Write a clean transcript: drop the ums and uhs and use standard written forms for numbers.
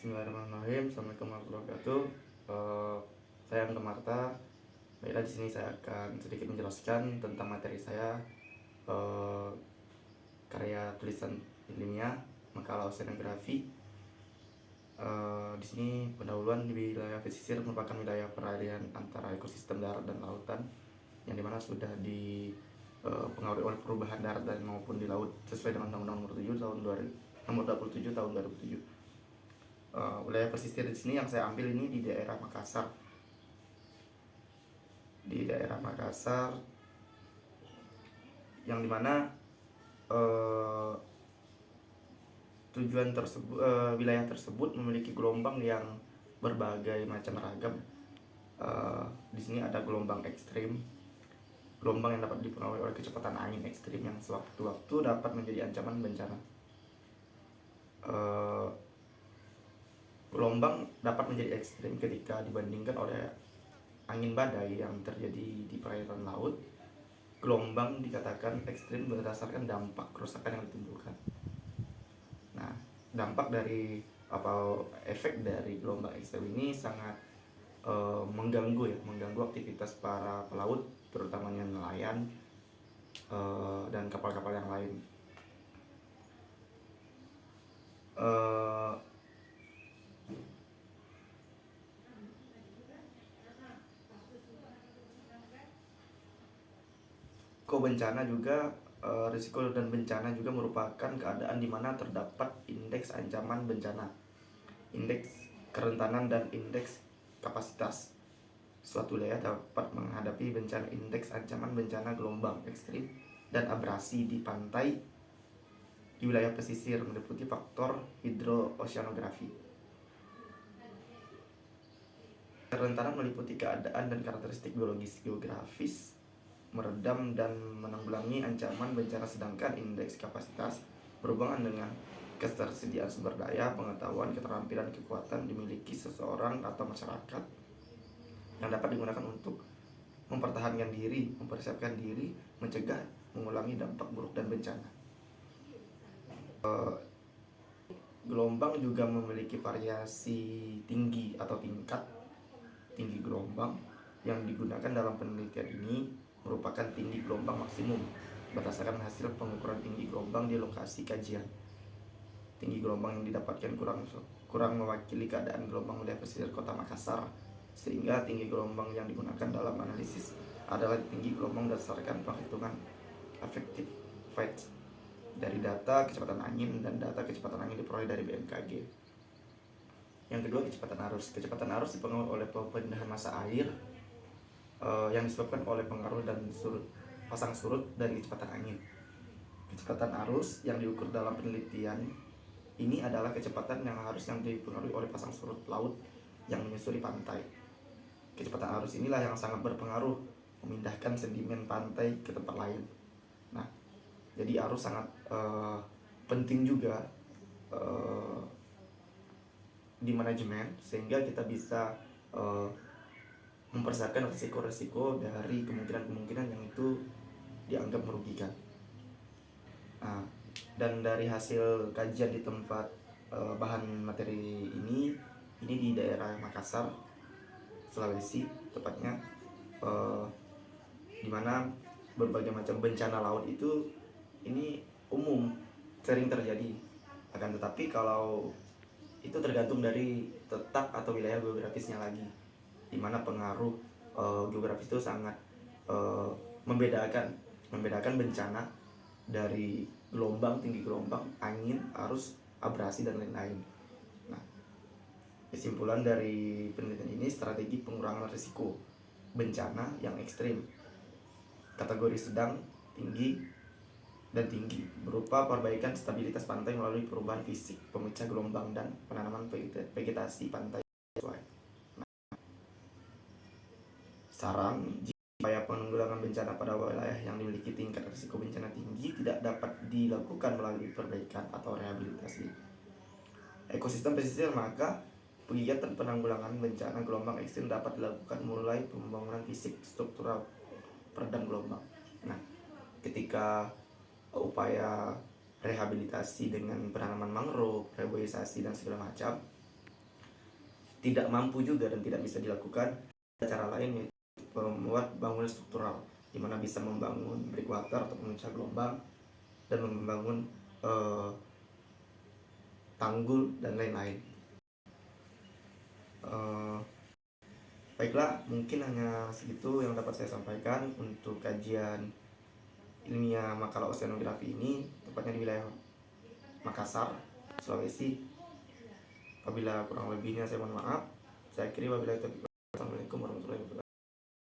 Bismillahirrahmanirrahim. Assalamualaikum warahmatullahi wabarakatuh. Saya Angga Marta. Baiklah, di sini saya akan sedikit menjelaskan tentang materi saya, eh, karya tulisan ilmiah makalah oceanografi. Di sini pendahuluan di wilayah pesisir merupakan wilayah peralihan antara ekosistem darat dan lautan, yang dimana sudah dipengaruhi oleh perubahan darat dan maupun di laut sesuai dengan Undang-Undang Nomor 27 tahun 2007. Wilayah pesisir di sini yang saya ambil ini di daerah Makassar. Di daerah Makassar, yang dimana wilayah tersebut memiliki gelombang yang berbagai macam ragam. Di sini ada gelombang ekstrim, gelombang yang dapat dipengaruhi oleh kecepatan angin ekstrim yang sewaktu-waktu dapat menjadi ancaman bencana. Gelombang dapat menjadi ekstrim ketika dibandingkan oleh angin badai yang terjadi di perairan laut. Gelombang dikatakan ekstrim berdasarkan dampak kerusakan yang ditimbulkan. Nah, dampak dari efek dari gelombang ekstrim ini sangat mengganggu aktivitas para pelaut, terutamanya nelayan dan kapal-kapal yang lain. Bencana juga, risiko dan bencana juga merupakan keadaan di mana terdapat indeks ancaman bencana, indeks kerentanan dan indeks kapasitas. Suatu wilayah dapat menghadapi bencana. Indeks ancaman bencana gelombang ekstrim dan abrasi di pantai di wilayah pesisir meliputi faktor hidrooceanografi. Kerentanan meliputi keadaan dan karakteristik biologis geografis meredam dan menanggulangi ancaman bencana, sedangkan indeks kapasitas berhubungan dengan ketersediaan sumber daya, pengetahuan, keterampilan, kekuatan dimiliki seseorang atau masyarakat yang dapat digunakan untuk mempertahankan diri, mempersiapkan diri, mencegah, mengulangi dampak buruk dan bencana. Gelombang juga memiliki variasi tinggi atau tingkat tinggi gelombang. Yang digunakan dalam penelitian ini merupakan tinggi gelombang maksimum berdasarkan hasil pengukuran tinggi gelombang di lokasi kajian. Tinggi gelombang yang didapatkan kurang mewakili keadaan gelombang wilayah pesisir Kota Makassar, sehingga tinggi gelombang yang digunakan dalam analisis adalah tinggi gelombang berdasarkan perhitungan effective weight dari data kecepatan angin, dan data kecepatan angin diperoleh dari BMKG. Yang kedua, kecepatan arus. Kecepatan arus dipengaruhi oleh perpindahan massa air yang disebabkan oleh pengaruh dan pasang surut dari kecepatan angin. Kecepatan arus yang diukur dalam penelitian ini adalah kecepatan yang dipengaruhi oleh pasang surut laut yang menyusuri pantai. Kecepatan arus inilah yang sangat berpengaruh memindahkan sedimen pantai ke tempat lain. Nah, jadi arus sangat penting juga di manajemen, sehingga kita bisa mempersiapkan resiko-resiko dari kemungkinan-kemungkinan yang itu dianggap merugikan. Nah, dan dari hasil kajian di tempat bahan materi ini di daerah Makassar, Sulawesi tepatnya, di mana berbagai macam bencana laut itu ini umum sering terjadi. Akan tetapi kalau itu tergantung dari letak atau wilayah geografisnya lagi, di mana pengaruh geografis itu sangat membedakan bencana dari gelombang, tinggi gelombang, angin, arus, abrasi, dan lain-lain. Nah, kesimpulan dari penelitian ini, strategi pengurangan risiko bencana yang ekstrim, kategori sedang, tinggi, dan tinggi, berupa perbaikan stabilitas pantai melalui perubahan fisik, pemecah gelombang, dan penanaman vegetasi pantai sesuai. Saran, jika penanggulangan bencana pada wilayah yang memiliki tingkat risiko bencana tinggi tidak dapat dilakukan melalui perbaikan atau rehabilitasi ekosistem pesisir, maka kegiatan penanggulangan bencana gelombang ekstrim dapat dilakukan mulai pembangunan fisik struktural peredam gelombang. Nah, ketika upaya rehabilitasi dengan penanaman mangrove, reboisasi, dan segala macam, tidak mampu juga dan tidak bisa dilakukan, ada cara lain yaitu membuat bangunan struktural, di mana bisa membangun breakwater atau pemecah gelombang dan membangun tanggul dan lain-lain. Baiklah, mungkin hanya segitu yang dapat saya sampaikan untuk kajian ilmiah makalah oceanografi ini, tepatnya di wilayah Makassar, Sulawesi. Apabila kurang lebihnya saya mohon maaf. Saya akhiri, wabillahi taufiq. Assalamualaikum warahmatullahi wabarakatuh.